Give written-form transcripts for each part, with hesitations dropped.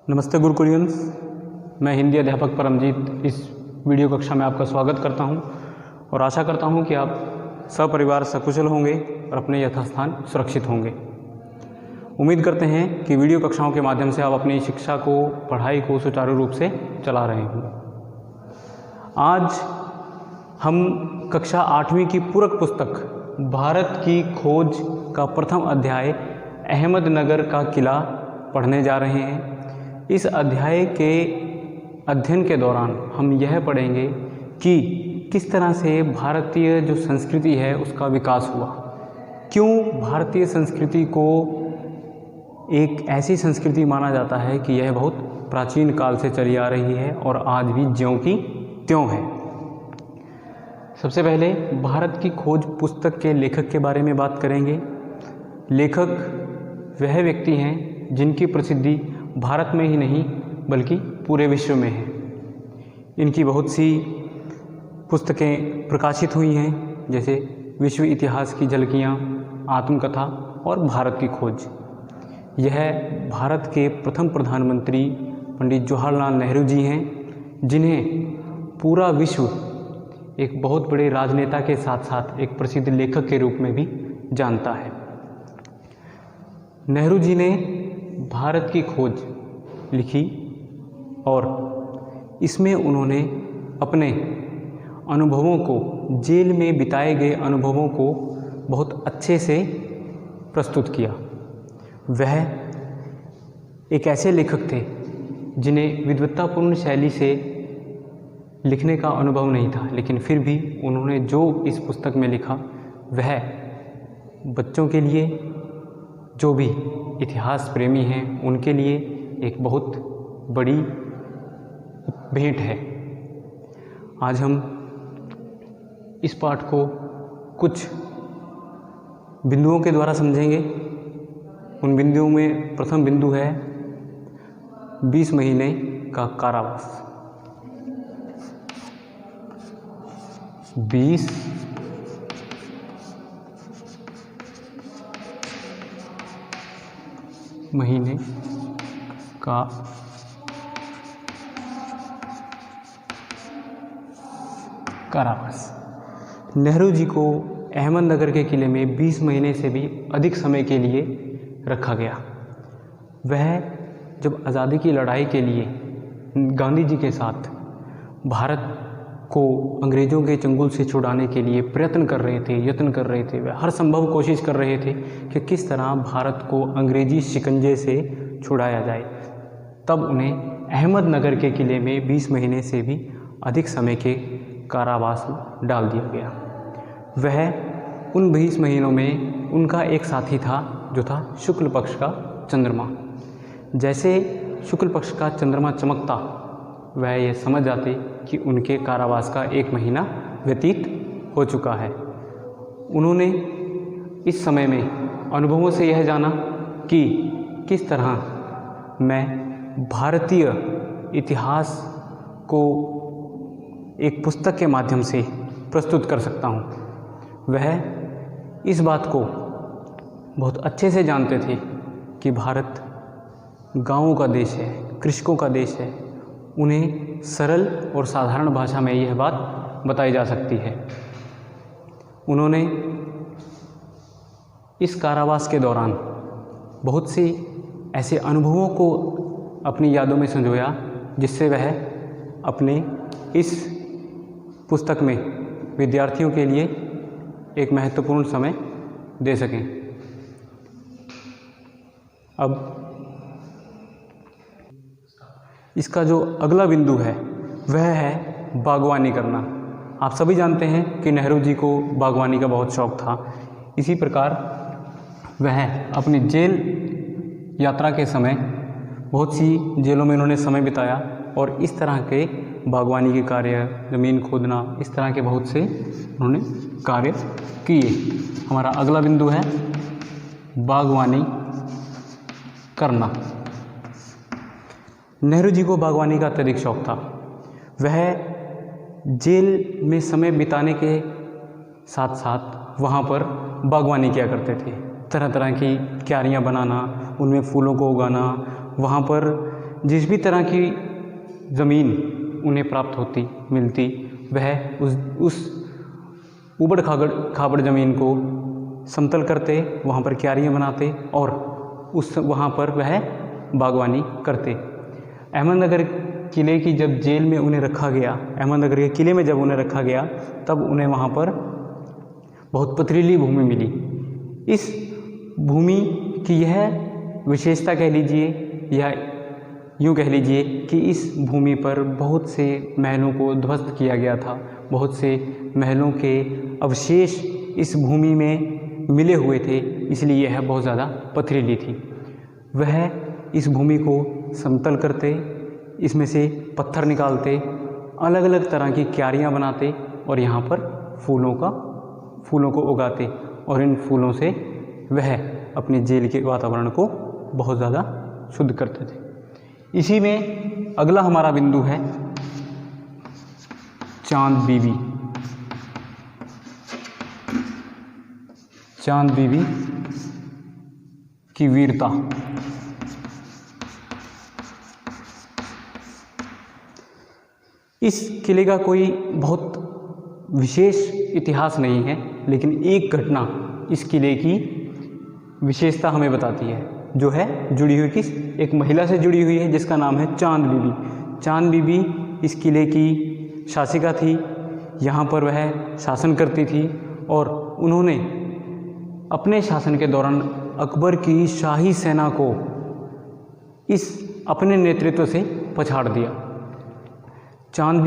नमस्ते गुरुकुलियंस, मैं हिंदी अध्यापक परमजीत इस वीडियो कक्षा में आपका स्वागत करता हूं और आशा करता हूं कि आप सपरिवार सकुशल होंगे और अपने यथास्थान सुरक्षित होंगे। उम्मीद करते हैं कि वीडियो कक्षाओं के माध्यम से आप अपनी शिक्षा को, पढ़ाई को सुचारू रूप से चला रहे होंगे। आज हम कक्षा 8वीं की पूरक पुस्तक भारत की खोज का प्रथम अध्याय अहमदनगर का किला पढ़ने जा रहे हैं। इस अध्याय के अध्ययन के दौरान हम यह पढ़ेंगे कि किस तरह से भारतीय जो संस्कृति है उसका विकास हुआ, क्यों भारतीय संस्कृति को एक ऐसी संस्कृति माना जाता है कि यह बहुत प्राचीन काल से चली आ रही है और आज भी ज्यों की त्यों है। सबसे पहले भारत की खोज पुस्तक के लेखक के बारे में बात करेंगे। लेखक वह व्यक्ति हैं जिनकी प्रसिद्धि भारत में ही नहीं बल्कि पूरे विश्व में है। इनकी बहुत सी पुस्तकें प्रकाशित हुई हैं, जैसे विश्व इतिहास की झलकियाँ, आत्मकथा और भारत की खोज। यह भारत के प्रथम प्रधानमंत्री पंडित जवाहरलाल नेहरू जी हैं, जिन्हें पूरा विश्व एक बहुत बड़े राजनेता के साथ साथ एक प्रसिद्ध लेखक के रूप में भी जानता है। नेहरू जी ने भारत की खोज लिखी और इसमें उन्होंने अपने अनुभवों को, जेल में बिताए गए अनुभवों को बहुत अच्छे से प्रस्तुत किया। वह एक ऐसे लेखक थे जिन्हें विद्वत्तापूर्ण शैली से लिखने का अनुभव नहीं था, लेकिन फिर भी उन्होंने जो इस पुस्तक में लिखा वह बच्चों के लिए, जो भी इतिहास प्रेमी हैं उनके लिए एक बहुत बड़ी भेंट है। आज हम इस पाठ को कुछ बिंदुओं के द्वारा समझेंगे। उन बिंदुओं में प्रथम बिंदु है 20 महीने का कारावास। 20 महीने का कारावास। नेहरू जी को अहमदनगर के किले में 20 महीने से भी अधिक समय के लिए रखा गया। वह जब आज़ादी की लड़ाई के लिए गांधी जी के साथ भारत को अंग्रेज़ों के चंगुल से छुड़ाने के लिए यत्न कर रहे थे। वह हर संभव कोशिश कर रहे थे कि किस तरह भारत को अंग्रेज़ी शिकंजे से छुड़ाया जाए। तब उन्हें अहमदनगर के किले में 20 महीने से भी अधिक समय के कारावास में डाल दिया गया। वह उन 20 महीनों में उनका एक साथी था जो था शुक्ल पक्ष का चंद्रमा। जैसे शुक्ल पक्ष का चंद्रमा चमकता, वह यह समझ जाते कि उनके कारावास का 1 महीना व्यतीत हो चुका है। उन्होंने इस समय में अनुभवों से यह जाना कि किस तरह मैं भारतीय इतिहास को एक पुस्तक के माध्यम से प्रस्तुत कर सकता हूँ। वह इस बात को बहुत अच्छे से जानते थे कि भारत गाँवों का देश है, कृषकों का देश है। उन्हें सरल और साधारण भाषा में यह बात बताई जा सकती है। उन्होंने इस कारावास के दौरान बहुत सी ऐसे अनुभवों को अपनी यादों में संजोया, जिससे वह अपने इस पुस्तक में विद्यार्थियों के लिए एक महत्वपूर्ण समय दे सकें। अब इसका जो अगला बिंदु है वह है बागवानी करना। आप सभी जानते हैं कि नेहरू जी को बागवानी का बहुत शौक़ था। इसी प्रकार वह अपनी जेल यात्रा के समय बहुत सी जेलों में उन्होंने समय बिताया और इस तरह के बागवानी के कार्य, ज़मीन खोदना, इस तरह के बहुत से उन्होंने कार्य किए। हमारा अगला बिंदु है बागवानी करना। नेहरू जी को बागवानी का अत्यधिक शौक़ था। वह जेल में समय बिताने के साथ साथ वहाँ पर बागवानी किया करते थे। तरह तरह की क्यारियाँ बनाना, उनमें फूलों को उगाना, वहाँ पर जिस भी तरह की ज़मीन उन्हें प्राप्त मिलती वह उस ऊबड़ खाबड़ ज़मीन को समतल करते, वहाँ पर क्यारियाँ बनाते और वहाँ पर वह बागवानी करते। अहमदनगर किले की जब जेल में उन्हें रखा गया, अहमदनगर के किले में जब उन्हें रखा गया, तब उन्हें वहाँ पर बहुत पथरीली भूमि मिली। इस भूमि की यह विशेषता कह लीजिए या यूँ कह लीजिए कि इस भूमि पर बहुत से महलों को ध्वस्त किया गया था। बहुत से महलों के अवशेष इस भूमि में मिले हुए थे, इसलिए यह बहुत ज़्यादा पथरीली थी। वह इस भूमि को समतल करते, इसमें से पत्थर निकालते, अलग अलग तरह की क्यारियाँ बनाते और यहाँ पर फूलों को उगाते और इन फूलों से वह अपने जेल के वातावरण को बहुत ज़्यादा शुद्ध करते थे। इसी में अगला हमारा बिंदु है चांद बीबी। चांद बीबी की वीरता। इस किले का कोई बहुत विशेष इतिहास नहीं है, लेकिन एक घटना इस किले की विशेषता हमें बताती है, जो है जुड़ी हुई किस एक महिला से जुड़ी हुई है, जिसका नाम है चांद बीबी। चांद बीबी इस किले की शासिका थी। यहाँ पर वह शासन करती थी और उन्होंने अपने शासन के दौरान अकबर की शाही सेना को इस अपने नेतृत्व से पछाड़ दिया। चांद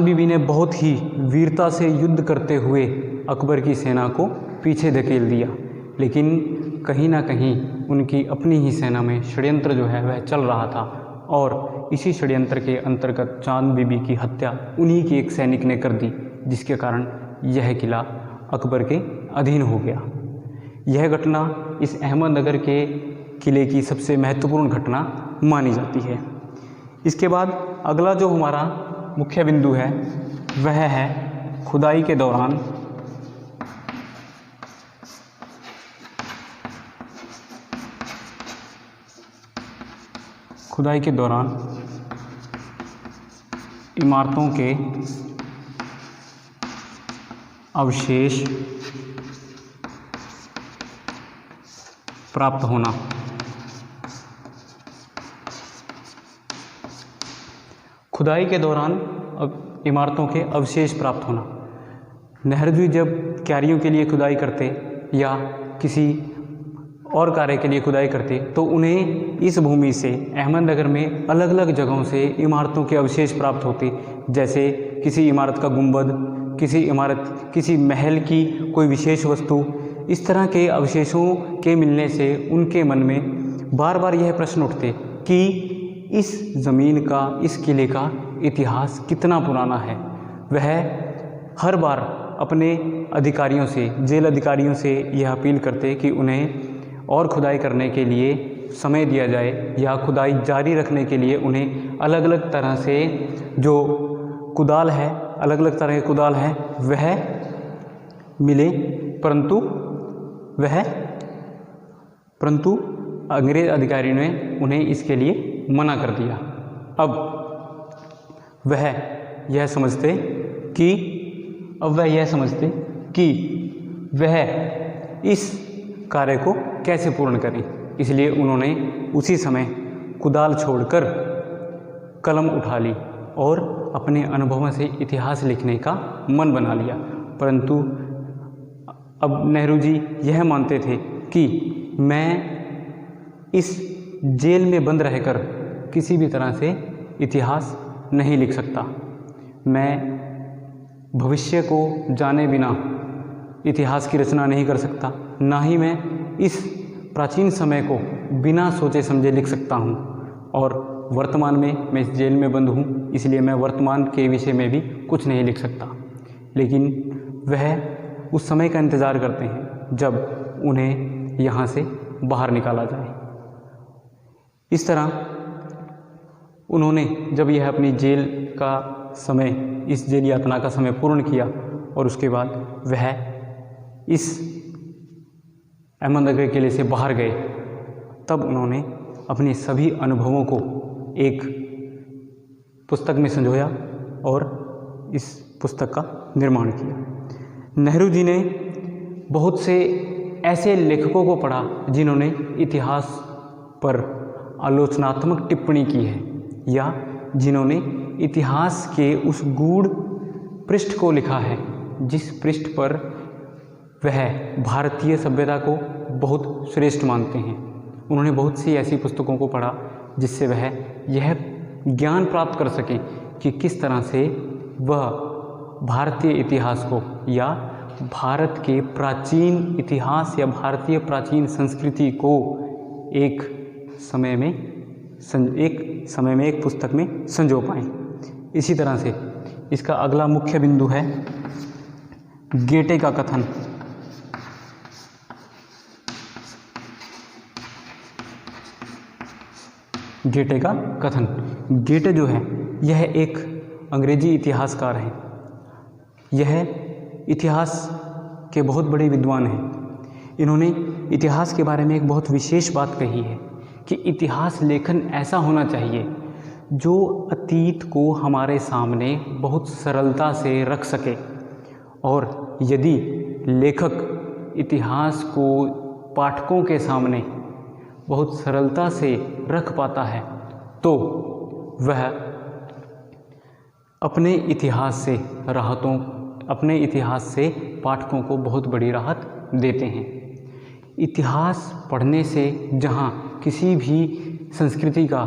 बीबी ने बहुत ही वीरता से युद्ध करते हुए अकबर की सेना को पीछे धकेल दिया, लेकिन कहीं ना कहीं उनकी अपनी ही सेना में षड्यंत्र जो है वह चल रहा था और इसी षड्यंत्र के अंतर्गत चांद बीबी की हत्या उन्हीं की एक सैनिक ने कर दी, जिसके कारण यह किला अकबर के अधीन हो गया। यह घटना इस अहमदनगर के किले की सबसे महत्वपूर्ण घटना मानी जाती है। इसके बाद अगला जो हमारा मुख्य बिंदु है वह है खुदाई के दौरान इमारतों के अवशेष प्राप्त होना। खुदाई के दौरान इमारतों के अवशेष प्राप्त होना। नेहरू जब क्यारियों के लिए खुदाई करते या किसी और कार्य के लिए खुदाई करते तो उन्हें इस भूमि से अहमदनगर में अलग अलग जगहों से इमारतों के अवशेष प्राप्त होते, जैसे किसी इमारत का गुंबद, किसी महल की कोई विशेष वस्तु। इस तरह के अवशेषों के मिलने से उनके मन में बार बार यह प्रश्न उठते कि इस ज़मीन का, इस किले का इतिहास कितना पुराना है। वह हर बार अपने अधिकारियों से, जेल अधिकारियों से यह अपील करते कि उन्हें और खुदाई करने के लिए समय दिया जाए या खुदाई जारी रखने के लिए उन्हें अलग अलग तरह से जो कुदाल है, अलग अलग तरह के कुदाल हैं वह मिले, परंतु अंग्रेज़ अधिकारी ने उन्हें इसके लिए मना कर दिया। अब वह यह समझते कि वह इस कार्य को कैसे पूर्ण करें, इसलिए उन्होंने उसी समय कुदाल छोड़कर कलम उठा ली और अपने अनुभवों से इतिहास लिखने का मन बना लिया। परंतु अब नेहरू जी यह मानते थे कि मैं इस जेल में बंद रहकर किसी भी तरह से इतिहास नहीं लिख सकता। मैं भविष्य को जाने बिना इतिहास की रचना नहीं कर सकता, ना ही मैं इस प्राचीन समय को बिना सोचे समझे लिख सकता हूँ। और वर्तमान में मैं इस जेल में बंद हूँ, इसलिए मैं वर्तमान के विषय में भी कुछ नहीं लिख सकता। लेकिन वह उस समय का इंतज़ार करते हैं जब उन्हें यहाँ से बाहर निकाला जाए। इस तरह उन्होंने जब यह अपनी जेल का समय, इस जेल यातना का समय पूर्ण किया और उसके बाद वह इस अहमदनगर किले से बाहर गए, तब उन्होंने अपने सभी अनुभवों को एक पुस्तक में संजोया और इस पुस्तक का निर्माण किया। नेहरू जी ने बहुत से ऐसे लेखकों को पढ़ा जिन्होंने इतिहास पर आलोचनात्मक टिप्पणी की है या जिन्होंने इतिहास के उस गूढ़ पृष्ठ को लिखा है जिस पृष्ठ पर वह भारतीय सभ्यता को बहुत श्रेष्ठ मानते हैं। उन्होंने बहुत सी ऐसी पुस्तकों को पढ़ा जिससे वह यह ज्ञान प्राप्त कर सकें कि किस तरह से वह भारतीय इतिहास को या भारत के प्राचीन इतिहास या भारतीय प्राचीन संस्कृति को एक समय में एक पुस्तक में संजो पाएँ। इसी तरह से इसका अगला मुख्य बिंदु है गेटे का कथन। गेटे का कथन। गेटे जो है यह एक अंग्रेजी इतिहासकार हैं। यह इतिहास के बहुत बड़े विद्वान हैं। इन्होंने इतिहास के बारे में एक बहुत विशेष बात कही है कि इतिहास लेखन ऐसा होना चाहिए जो अतीत को हमारे सामने बहुत सरलता से रख सके, और यदि लेखक इतिहास को पाठकों के सामने बहुत सरलता से रख पाता है तो वह अपने इतिहास से पाठकों को बहुत बड़ी राहत देते हैं। इतिहास पढ़ने से जहाँ किसी भी संस्कृति का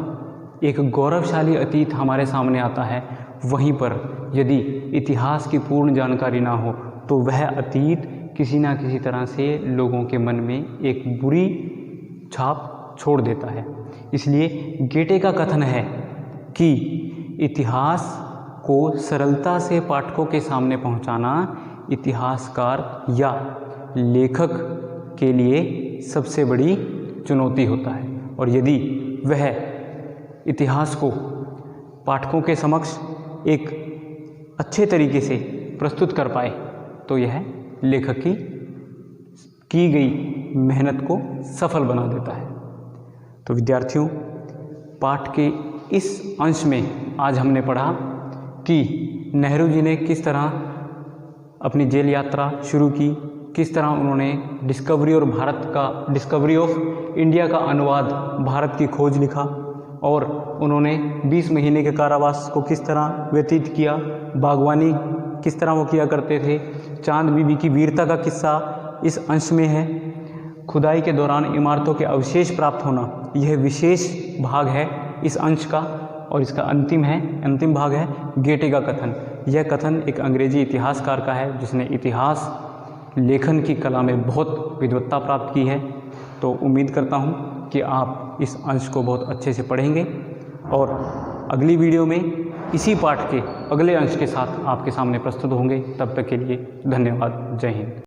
एक गौरवशाली अतीत हमारे सामने आता है, वहीं पर यदि इतिहास की पूर्ण जानकारी ना हो तो वह अतीत किसी ना किसी तरह से लोगों के मन में एक बुरी छाप छोड़ देता है। इसलिए गेटे का कथन है कि इतिहास को सरलता से पाठकों के सामने पहुंचाना इतिहासकार या लेखक के लिए सबसे बड़ी चुनौती होता है, और यदि वह इतिहास को पाठकों के समक्ष एक अच्छे तरीके से प्रस्तुत कर पाए तो यह लेखक की गई मेहनत को सफल बना देता है। तो विद्यार्थियों, पाठ के इस अंश में आज हमने पढ़ा कि नेहरू जी ने किस तरह अपनी जेल यात्रा शुरू की, किस तरह उन्होंने डिस्कवरी ऑफ इंडिया का अनुवाद भारत की खोज लिखा, और उन्होंने 20 महीने के कारावास को किस तरह व्यतीत किया, बागवानी किस तरह वो किया करते थे, चांद बीबी की वीरता का किस्सा इस अंश में है, खुदाई के दौरान इमारतों के अवशेष प्राप्त होना यह विशेष भाग है इस अंश का, और इसका अंतिम भाग है गेटे का कथन। यह कथन एक अंग्रेजी इतिहासकार का है जिसने इतिहास लेखन की कला में बहुत विद्वत्ता प्राप्त की है। तो उम्मीद करता हूँ कि आप इस अंश को बहुत अच्छे से पढ़ेंगे, और अगली वीडियो में इसी पाठ के अगले अंश के साथ आपके सामने प्रस्तुत होंगे। तब तक के लिए धन्यवाद। जय हिंद।